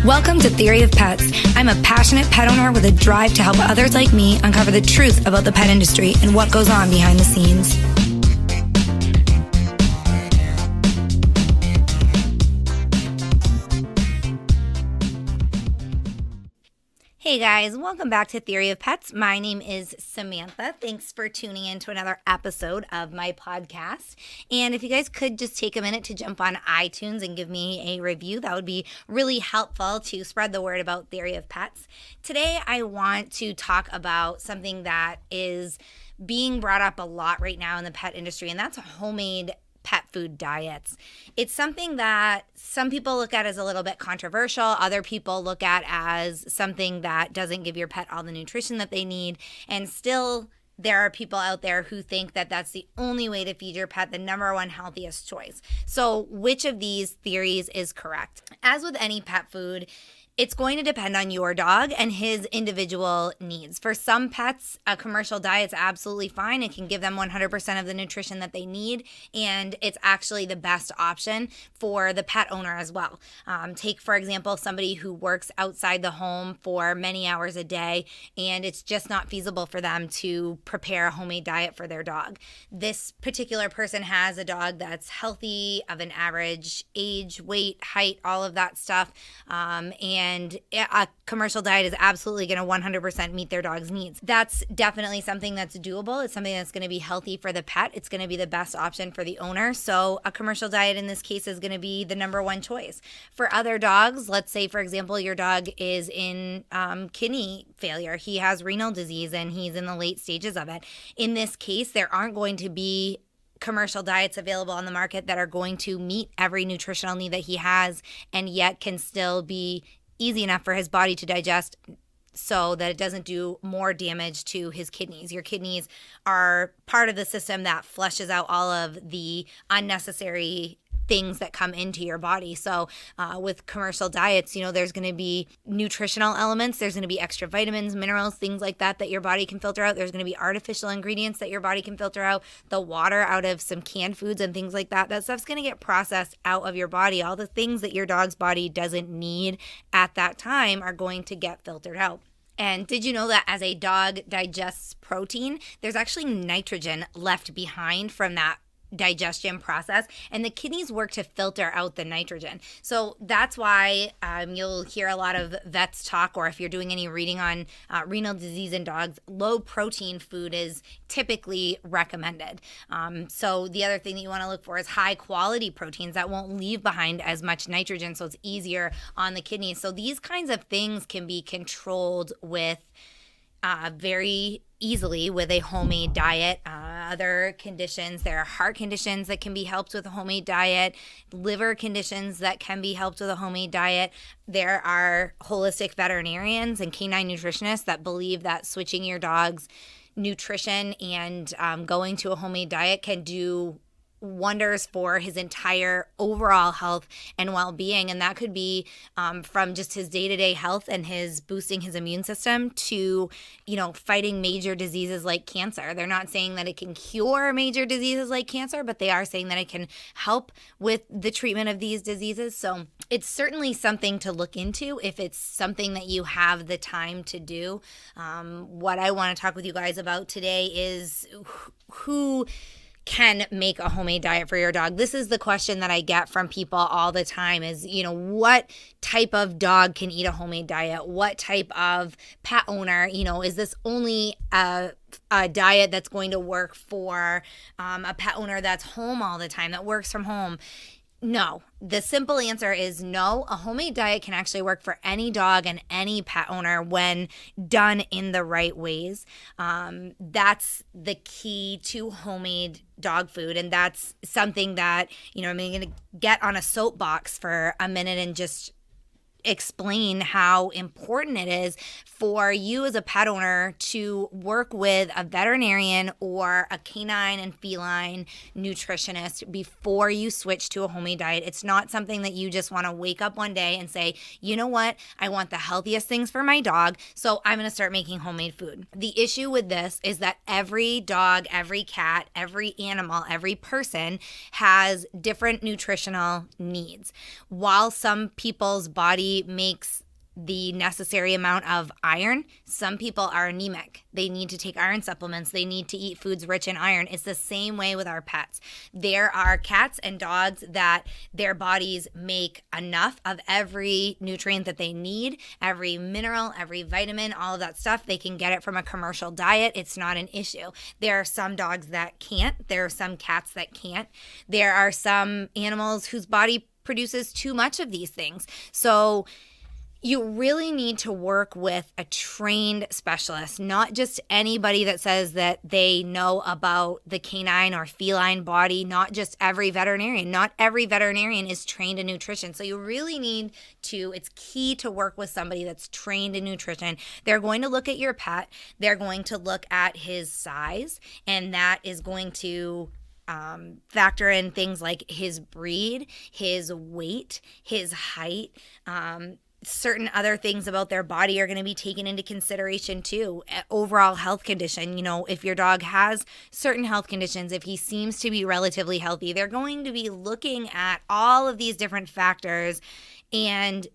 Welcome to Theory of Pets. I'm a passionate pet owner with a drive to help others like me uncover the truth about the pet industry and what goes on behind the scenes. Hey guys, welcome back to Theory of Pets. My name is Samantha. Thanks for tuning in to another episode of my podcast. And if you guys could just take a minute to jump on iTunes and give me a review, that would be really helpful to spread the word about Theory of Pets. Today, I want to talk about something that is being brought up a lot right now in the pet industry, and that's homemade pet food diets. It's something that some people look at as a little bit controversial. Other people look at as something that doesn't give your pet all the nutrition that they need. And still, there are people out there who think that that's the only way to feed your pet the number one healthiest choice. So which of these theories is correct? As with any pet food, it's going to depend on your dog and his individual needs. For some pets, a commercial diet's absolutely fine. It can give them 100% of the nutrition that they need, and it's actually the best option for the pet owner as well. Take, for example, somebody who works outside the home for many hours a day, and it's just not feasible for them to prepare a homemade diet for their dog. This particular person has a dog that's healthy, of an average age, weight, height, all of that stuff, and a commercial diet is absolutely going to 100% meet their dog's needs. That's definitely something that's doable. It's something that's going to be healthy for the pet. It's going to be the best option for the owner. So a commercial diet in this case is going to be the number one choice. For other dogs, let's say, for example, your dog is in kidney failure. He has renal disease and he's in the late stages of it. In this case, there aren't going to be commercial diets available on the market that are going to meet every nutritional need that he has and yet can still be easy enough for his body to digest so that it doesn't do more damage to his kidneys. Your kidneys are part of the system that flushes out all of the unnecessary things that come into your body. So with commercial diets, there's going to be nutritional elements. There's going to be extra vitamins, minerals, things like that that your body can filter out. There's going to be artificial ingredients that your body can filter out, the water out of some canned foods and things like that. That stuff's going to get processed out of your body. All the things that your dog's body doesn't need at that time are going to get filtered out. And did you know that as a dog digests protein, there's actually nitrogen left behind from that digestion process, and the kidneys work to filter out the nitrogen. So that's why you'll hear a lot of vets talk, or if you're doing any reading on renal disease in dogs, low protein food is typically recommended. So the other thing that you want to look for is high quality proteins that won't leave behind as much nitrogen, so it's easier on the kidneys. So these kinds of things can be controlled with very easily with a homemade diet. Other conditions, there are heart conditions that can be helped with a homemade diet, liver conditions that can be helped with a homemade diet. There are holistic veterinarians and canine nutritionists that believe that switching your dog's nutrition and going to a homemade diet can do wonders for his entire overall health and well-being. And that could be from just his day-to-day health and his boosting his immune system to, fighting major diseases like cancer. They're not saying that it can cure major diseases like cancer, but they are saying that it can help with the treatment of these diseases. So it's certainly something to look into if it's something that you have the time to do. What I want to talk with you guys about today is who can make a homemade diet for your dog. This is the question that I get from people all the time is, what type of dog can eat a homemade diet? What type of pet owner, is this only a diet that's going to work for a pet owner that's home all the time, that works from home? No. The simple answer is no. A homemade diet can actually work for any dog and any pet owner when done in the right ways. That's the key to homemade dog food. And that's something that, I'm going to get on a soapbox for a minute and just explain how important it is for you as a pet owner to work with a veterinarian or a canine and feline nutritionist before you switch to a homemade diet. It's not something that you just want to wake up one day and say, you know what, I want the healthiest things for my dog, so I'm going to start making homemade food. The issue with this is that every dog, every cat, every animal, every person has different nutritional needs. While some people's body body makes the necessary amount of iron. Some people are anemic. They need to take iron supplements. They need to eat foods rich in iron. It's the same way with our pets. There are cats and dogs that their bodies make enough of every nutrient that they need, every mineral, every vitamin, all of that stuff. They can get it from a commercial diet. It's not an issue. There are some dogs that can't. There are some cats that can't. There are some animals whose body produces too much of these things. So you really need to work with a trained specialist, not just anybody that says that they know about the canine or feline body, not just every veterinarian. Not every veterinarian is trained in nutrition. So you really need to, it's key to work with somebody that's trained in nutrition. They're going to look at your pet. They're going to look at his size, and that is going to factor in things like his breed, his weight, his height, certain other things about their body are going to be taken into consideration too. Overall health condition, if your dog has certain health conditions, if he seems to be relatively healthy, they're going to be looking at all of these different factors and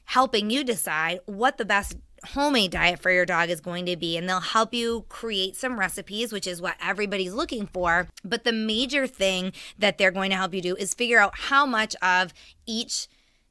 helping you decide what the best homemade diet for your dog is going to be. And they'll help you create some recipes, which is what everybody's looking for. But the major thing that they're going to help you do is figure out how much of each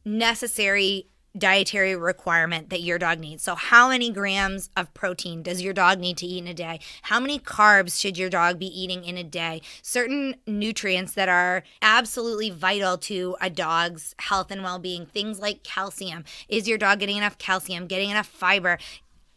necessary dietary requirement that your dog needs. So how many grams of protein does your dog need to eat in a day? How many carbs should your dog be eating in a day? Certain nutrients that are absolutely vital to a dog's health and well-being, things like calcium. Is your dog getting enough calcium, getting enough fiber?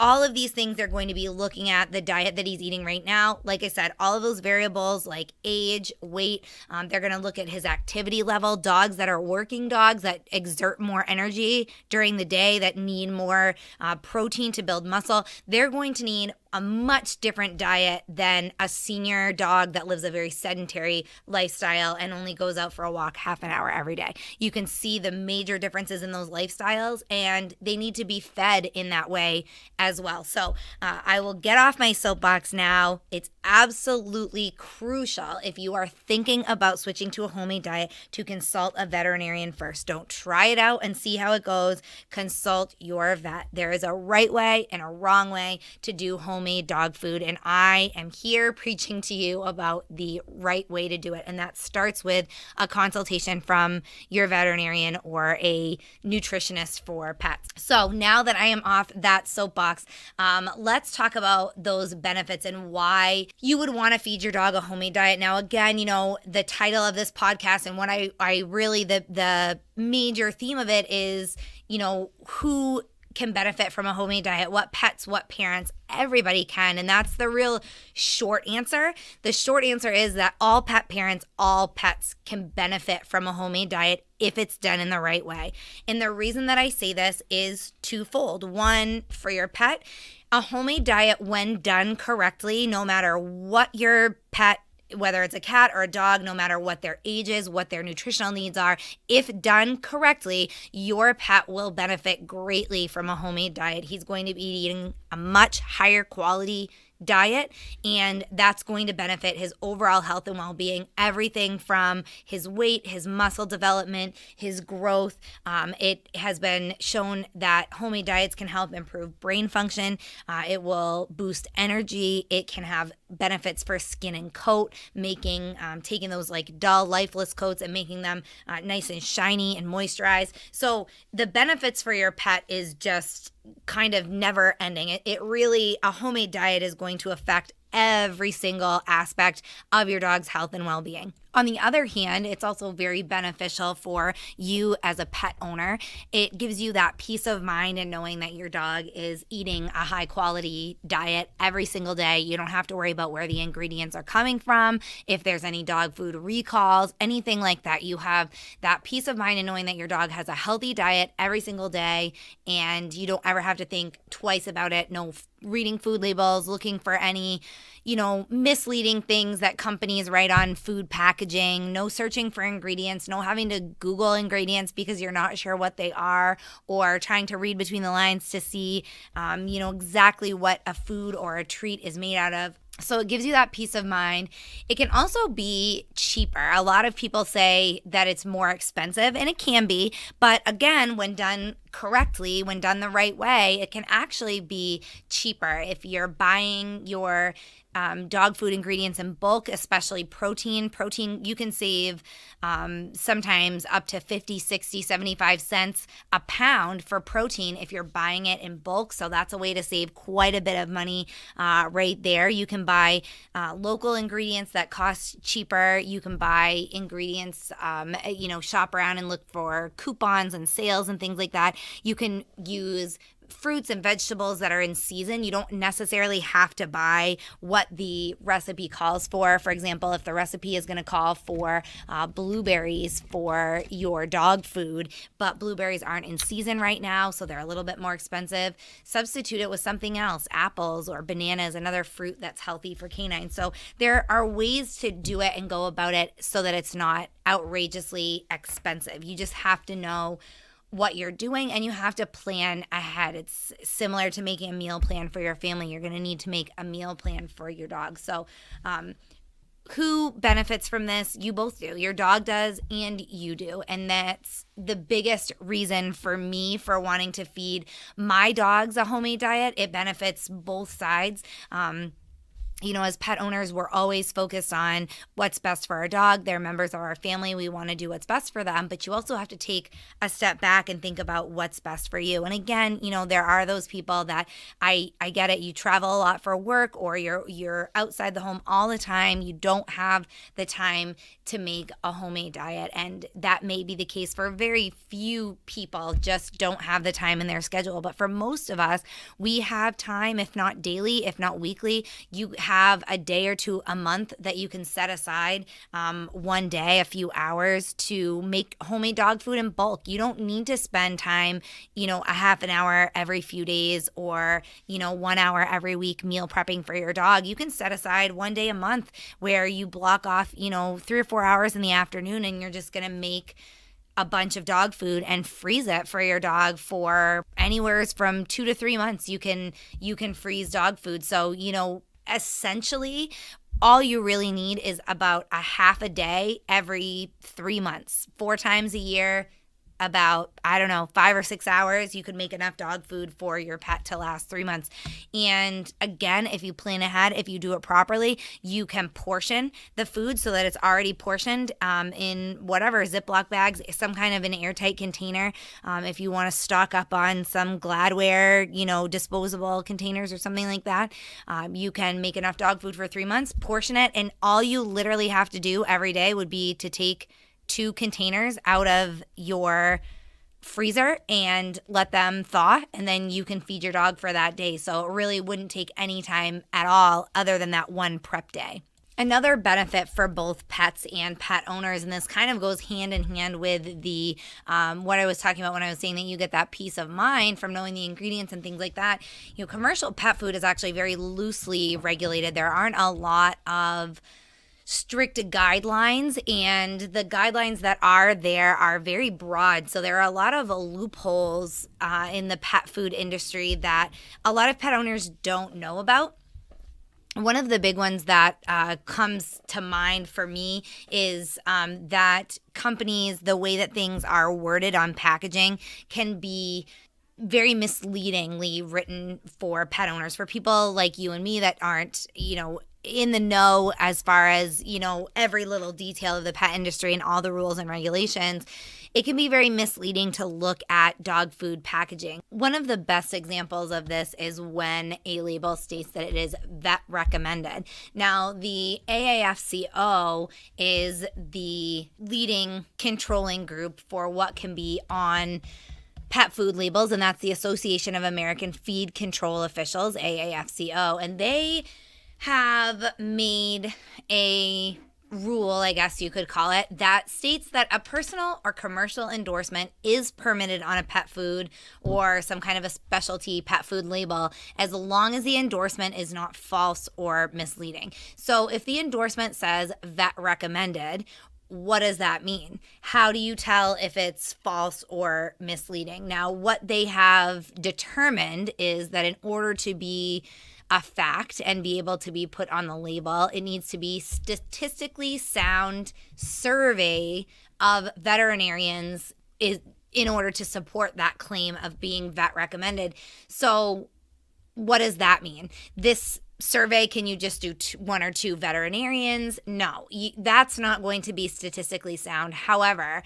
All of these things they're going to be looking at the diet that he's eating right now. Like I said, all of those variables like age, weight, they're going to look at his activity level. Dogs that are working dogs that exert more energy during the day, that need more protein to build muscle, they're going to need a much different diet than a senior dog that lives a very sedentary lifestyle and only goes out for a walk half an hour every day. You can see the major differences in those lifestyles, and they need to be fed in that way as well. So I will get off my soapbox now. It's absolutely crucial, if you are thinking about switching to a homemade diet, to consult a veterinarian first. Don't try it out and see how it goes. Consult your vet. There is a right way and a wrong way to do homemade dog food, and I am here preaching to you about the right way to do it. And that starts with a consultation from your veterinarian or a nutritionist for pets. So now that I am off that soapbox, let's talk about those benefits and why you would want to feed your dog a homemade diet. Now, again, the title of this podcast and what I really, the major theme of it is, who can benefit from a homemade diet, what pets, what parents, everybody can. And that's the real short answer. The short answer is that all pet parents, all pets can benefit from a homemade diet if it's done in the right way. And the reason that I say this is twofold. One, for your pet, a homemade diet, when done correctly, no matter what your pet, whether it's a cat or a dog, no matter what their age is, what their nutritional needs are, if done correctly, your pet will benefit greatly from a homemade diet. He's going to be eating a much higher quality diet, and that's going to benefit his overall health and well-being. Everything from his weight, his muscle development, his growth. It has been shown that homemade diets can help improve brain function. It will boost energy. It can have benefits for skin and coat, taking those like dull, lifeless coats and making them nice and shiny and moisturized. So the benefits for your pet is just kind of never ending. It really, a homemade diet is going to affect every single aspect of your dog's health and well-being. On the other hand, it's also very beneficial for you as a pet owner. It gives you that peace of mind in knowing that your dog is eating a high quality diet every single day. You don't have to worry about where the ingredients are coming from, if there's any dog food recalls, anything like that. You have that peace of mind in knowing that your dog has a healthy diet every single day, and you don't ever have to think twice about it. No reading food labels, looking for any, misleading things that companies write on food packaging, no searching for ingredients, no having to Google ingredients because you're not sure what they are, or trying to read between the lines to see, exactly what a food or a treat is made out of. So it gives you that peace of mind. It can also be cheaper. A lot of people say that it's more expensive, and it can be. But again, when done correctly, when done the right way, it can actually be cheaper. If you're buying your dog food ingredients in bulk, especially protein, you can save sometimes up to 50, 60, 75 cents a pound for protein if you're buying it in bulk. So that's a way to save quite a bit of money right there. You can buy local ingredients that cost cheaper. You can buy ingredients, shop around and look for coupons and sales and things like that. You can use fruits and vegetables that are in season. You don't necessarily have to buy what the recipe calls for. For example, if the recipe is going to call for blueberries for your dog food, but blueberries aren't in season right now, so they're a little bit more expensive, substitute it with something else, apples or bananas, another fruit that's healthy for canines. So there are ways to do it and go about it so that it's not outrageously expensive. You just have to know what you're doing, and you have to plan ahead. It's similar to making a meal plan for your family. You're going to need to make a meal plan for your dog. So who benefits from this? You both do. Your dog does and you do. And that's the biggest reason for me for wanting to feed my dogs a homemade diet. It benefits both sides. As pet owners, we're always focused on what's best for our dog. They're members of our family. We want to do what's best for them. But you also have to take a step back and think about what's best for you. And again, there are those people that I get it. You travel a lot for work, or you're outside the home all the time. You don't have the time to make a homemade diet. And that may be the case for very few people, just don't have the time in their schedule. But for most of us, we have time, if not daily, if not weekly. You have a day or two a month that you can set aside, one day, a few hours to make homemade dog food in bulk. You don't need to spend time, a half an hour every few days, or 1 hour every week meal prepping for your dog. You can set aside one day a month where you block off, 3 or 4 hours in the afternoon, and you're just going to make a bunch of dog food and freeze it for your dog for anywhere from 2 to 3 months. You can freeze dog food. So, essentially, all you really need is about a half a day every 3 months, 4 times a year, about, 5 or 6 hours. You could make enough dog food for your pet to last 3 months. And again, if you plan ahead, if you do it properly, you can portion the food so that it's already portioned in whatever, Ziploc bags, some kind of an airtight container. If you want to stock up on some Gladware, disposable containers or something like that, you can make enough dog food for 3 months, portion it, and all you literally have to do every day would be to take 2 containers out of your freezer and let them thaw, and then you can feed your dog for that day. So it really wouldn't take any time at all other than that one prep day. Another benefit for both pets and pet owners, and this kind of goes hand in hand with the what I was talking about when I was saying that you get that peace of mind from knowing the ingredients and things like that. Commercial pet food is actually very loosely regulated. There aren't a lot of strict guidelines, and the guidelines that are there are very broad. So there are a lot of loopholes in the pet food industry that a lot of pet owners don't know about. One of the big ones that comes to mind for me is that companies, the way that things are worded on packaging can be very misleadingly written for pet owners, for people like you and me that aren't, in the know as far as, every little detail of the pet industry and all the rules and regulations. It can be very misleading to look at dog food packaging. One of the best examples of this is when a label states that it is vet recommended. Now, the AAFCO is the leading controlling group for what can be on pet food labels, and that's the Association of American Feed Control Officials, AAFCO, and they have made a rule, I guess you could call it, that states that a personal or commercial endorsement is permitted on a pet food or some kind of a specialty pet food label as long as the endorsement is not false or misleading. So if the endorsement says vet recommended, what does that mean? How do you tell if it's false or misleading? Now, what they have determined is that in order to be a fact and be able to be put on the label. It needs to be statistically sound survey of veterinarians in order to support that claim of being vet recommended. So what does that mean? This survey, can you just do one or two veterinarians? No, that's not going to be statistically sound. However,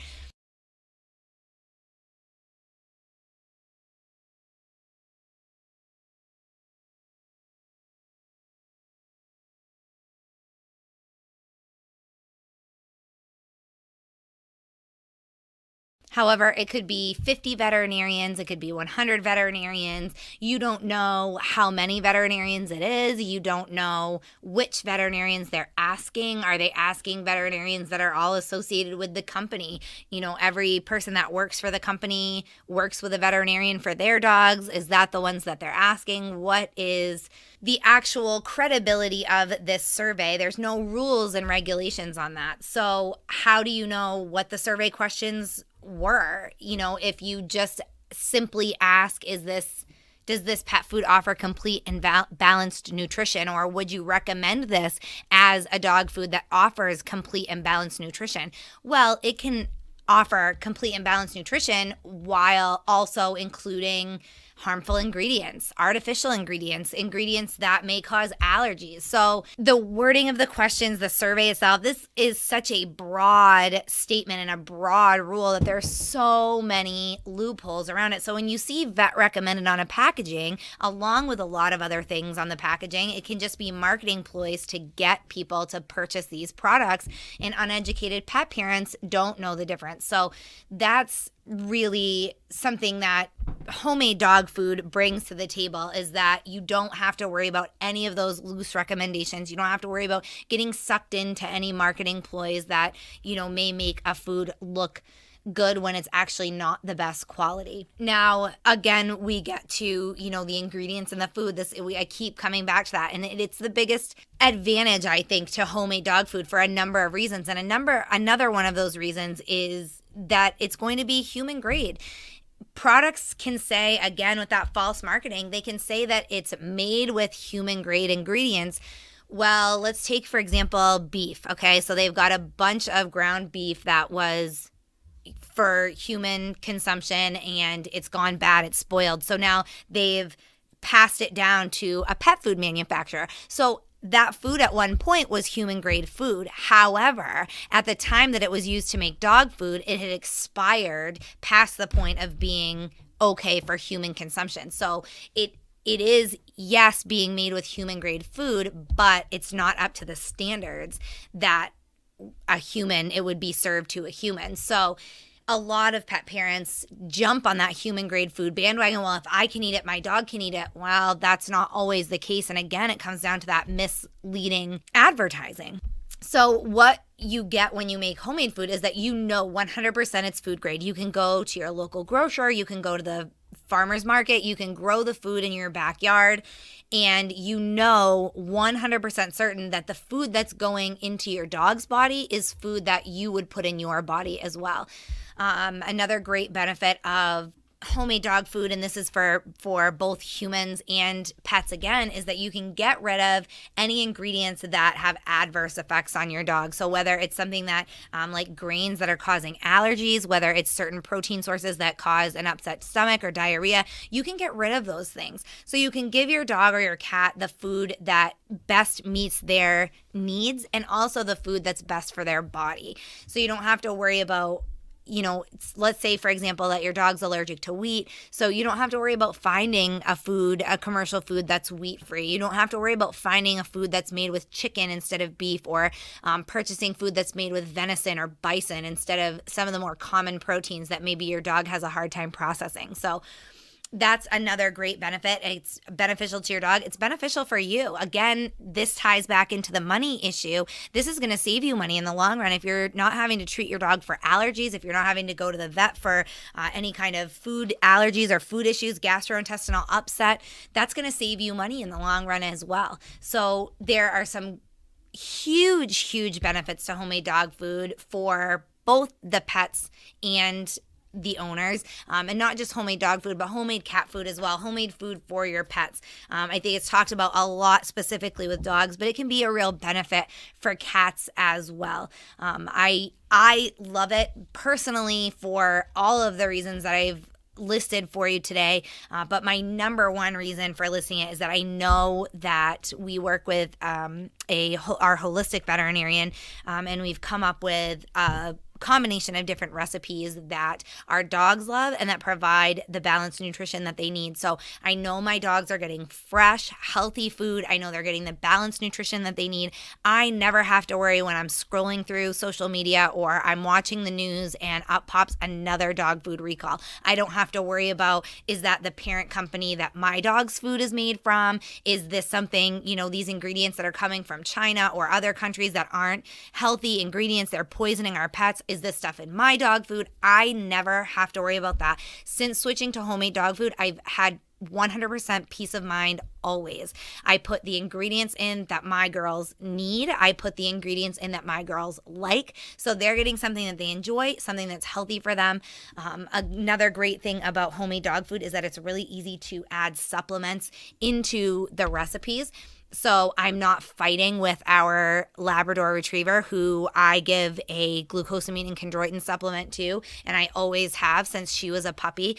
it could be 50 veterinarians, it could be 100 veterinarians. You don't know how many veterinarians it is. You don't know which veterinarians they're asking. Are they asking veterinarians that are all associated with the company? Every person that works for the company works with a veterinarian for their dogs. Is that the ones that they're asking? What is the actual credibility of this survey? There's no rules and regulations on that. So how do you know what the survey questions were? If you just simply ask, does this pet food offer complete and balanced nutrition, or would you recommend this as a dog food that offers complete and balanced nutrition? Well, it can offer complete and balanced nutrition while also including harmful ingredients, artificial ingredients that may cause allergies. So the wording of the questions, the survey itself, this is such a broad statement and a broad rule that there's so many loopholes around it. So when you see vet recommended on a packaging, along with a lot of other things on the packaging, it can just be marketing ploys to get people to purchase these products, and uneducated pet parents don't know the difference. So that's really something that homemade dog food brings to the table, is that you don't have to worry about any of those loose recommendations. You don't have to worry about getting sucked into any marketing ploys that, may make a food look good when it's actually not the best quality. Now, again, we get to, the ingredients in the food. I keep coming back to that. And it's the biggest advantage, I think, to homemade dog food for a number of reasons. And another one of those reasons is that it's going to be human grade. Products can say, again, with that false marketing, they can say that it's made with human grade ingredients. Well, let's take, for example, beef. Okay, so they've got a bunch of ground beef that was for human consumption and it's gone bad, it's spoiled. So now they've passed it down to a pet food manufacturer. So that food at one point was human grade food. However, at the time that it was used to make dog food, it had expired past the point of being okay for human consumption. So it is, yes, being made with human grade food, but it's not up to the standards that it would be served to a human. So a lot of pet parents jump on that human grade food bandwagon. Well, if I can eat it, my dog can eat it. Well, that's not always the case. And again, it comes down to that misleading advertising. So what you get when you make homemade food is that 100% it's food grade. You can go to your local grocer, you can go to the farmer's market, you can grow the food in your backyard, and 100% certain that the food that's going into your dog's body is food that you would put in your body as well. Another great benefit of homemade dog food, and this is for both humans and pets again, is that you can get rid of any ingredients that have adverse effects on your dog. So whether it's something that like grains that are causing allergies, whether it's certain protein sources that cause an upset stomach or diarrhea, you can get rid of those things. So you can give your dog or your cat the food that best meets their needs and also the food that's best for their body. So you don't have to worry about, let's say, for example, that your dog's allergic to wheat. So you don't have to worry about finding a commercial food that's wheat free. You don't have to worry about finding a food that's made with chicken instead of beef, or purchasing food that's made with venison or bison instead of some of the more common proteins that maybe your dog has a hard time processing. So that's another great benefit. It's beneficial to your dog. It's beneficial for you. Again, this ties back into the money issue. This is going to save you money in the long run. If you're not having to treat your dog for allergies, if you're not having to go to the vet for any kind of food allergies or food issues, gastrointestinal upset, that's going to save you money in the long run as well. So there are some huge benefits to homemade dog food for both the pets and the owners, and not just homemade dog food, but homemade cat food as well, homemade food for your pets. I think it's talked about a lot specifically with dogs, but it can be a real benefit for cats as well. I love it personally for all of the reasons that I've listed for you today, but my number one reason for listing it is that I know that we work with our holistic veterinarian, and we've come up with a combination of different recipes that our dogs love and that provide the balanced nutrition that they need. So I know my dogs are getting fresh, healthy food. I know they're getting the balanced nutrition that they need. I never have to worry when I'm scrolling through social media or I'm watching the news and up pops another dog food recall. I don't have to worry about, is that the parent company that my dog's food is made from? Is this something, these ingredients that are coming from China or other countries that aren't healthy ingredients, they're poisoning our pets? Is this stuff in my dog food? I never have to worry about that. Since switching to homemade dog food, I've had 100% peace of mind always. I put the ingredients in that my girls need. I put the ingredients in that my girls like. So they're getting something that they enjoy, something that's healthy for them. Another great thing about homemade dog food is that it's really easy to add supplements into the recipes. So I'm not fighting with our Labrador Retriever, who I give a glucosamine and chondroitin supplement to, and I always have since she was a puppy.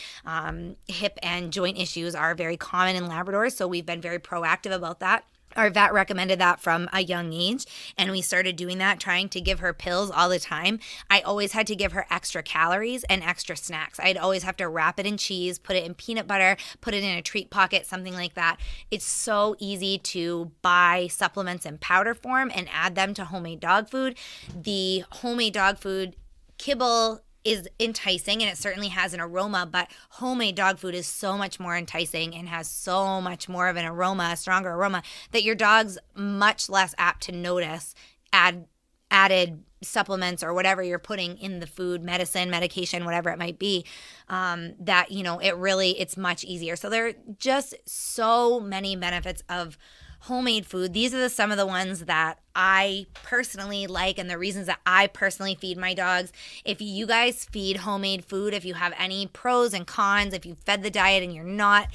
Hip and joint issues are very common in Labradors, so we've been very proactive about that. Our vet recommended that from a young age, and we started doing that, trying to give her pills all the time. I always had to give her extra calories and extra snacks. I'd always have to wrap it in cheese, put it in peanut butter, put it in a treat pocket, something like that. It's so easy to buy supplements in powder form and add them to homemade dog food. The homemade dog food kibble is enticing, and it certainly has an aroma, but homemade dog food is so much more enticing and has so much more of an aroma, a stronger aroma, that your dog's much less apt to notice added supplements or whatever you're putting in the food, medicine, medication, whatever it might be, it's much easier. So there are just so many benefits of homemade food. These are some of the ones that I personally like and the reasons that I personally feed my dogs. If you guys feed homemade food, if you have any pros and cons, if you've fed the diet and you're not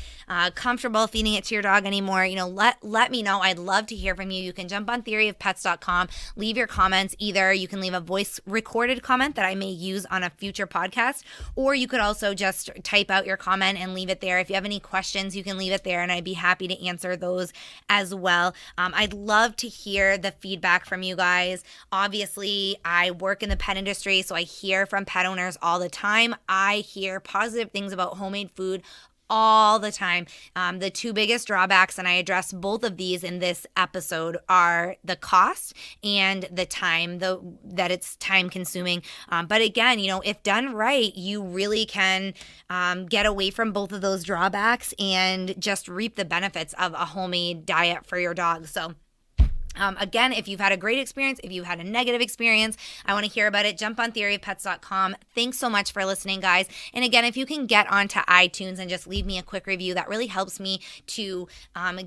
comfortable feeding it to your dog anymore, let me know. I'd love to hear from you. You can jump on theoryofpets.com, leave your comments. Either you can leave a voice recorded comment that I may use on a future podcast, or you could also just type out your comment and leave it there. If you have any questions, you can leave it there and I'd be happy to answer those as well. I'd love to hear the feedback from you guys. Obviously, I work in the pet industry, so I hear from pet owners all the time. I hear positive things about homemade food all the time. The two biggest drawbacks, and I address both of these in this episode, are the cost and the time, that it's time consuming. But again, if done right, you really can get away from both of those drawbacks and just reap the benefits of a homemade diet for your dog. So again, if you've had a great experience, if you've had a negative experience, I want to hear about it. Jump on theoryofpets.com. Thanks so much for listening, guys. And again, if you can get onto iTunes and just leave me a quick review, that really helps me to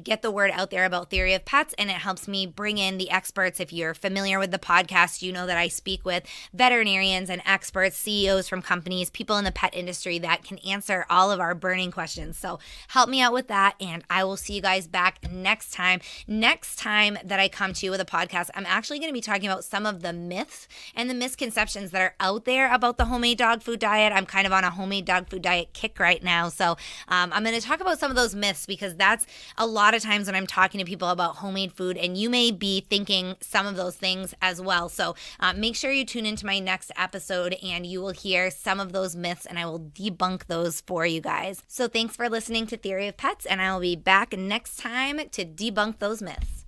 get the word out there about Theory of Pets, and it helps me bring in the experts. If you're familiar with the podcast, you know that I speak with veterinarians and experts, CEOs from companies, people in the pet industry that can answer all of our burning questions. So help me out with that, and I will see you guys back next time. Next time that I come to you with a podcast, I'm actually going to be talking about some of the myths and the misconceptions that are out there about the homemade dog food diet. I'm kind of on a homemade dog food diet kick right now. So I'm going to talk about some of those myths, because that's a lot of times when I'm talking to people about homemade food, and you may be thinking some of those things as well. So make sure you tune into my next episode and you will hear some of those myths, and I will debunk those for you guys. So thanks for listening to Theory of Pets, and I will be back next time to debunk those myths.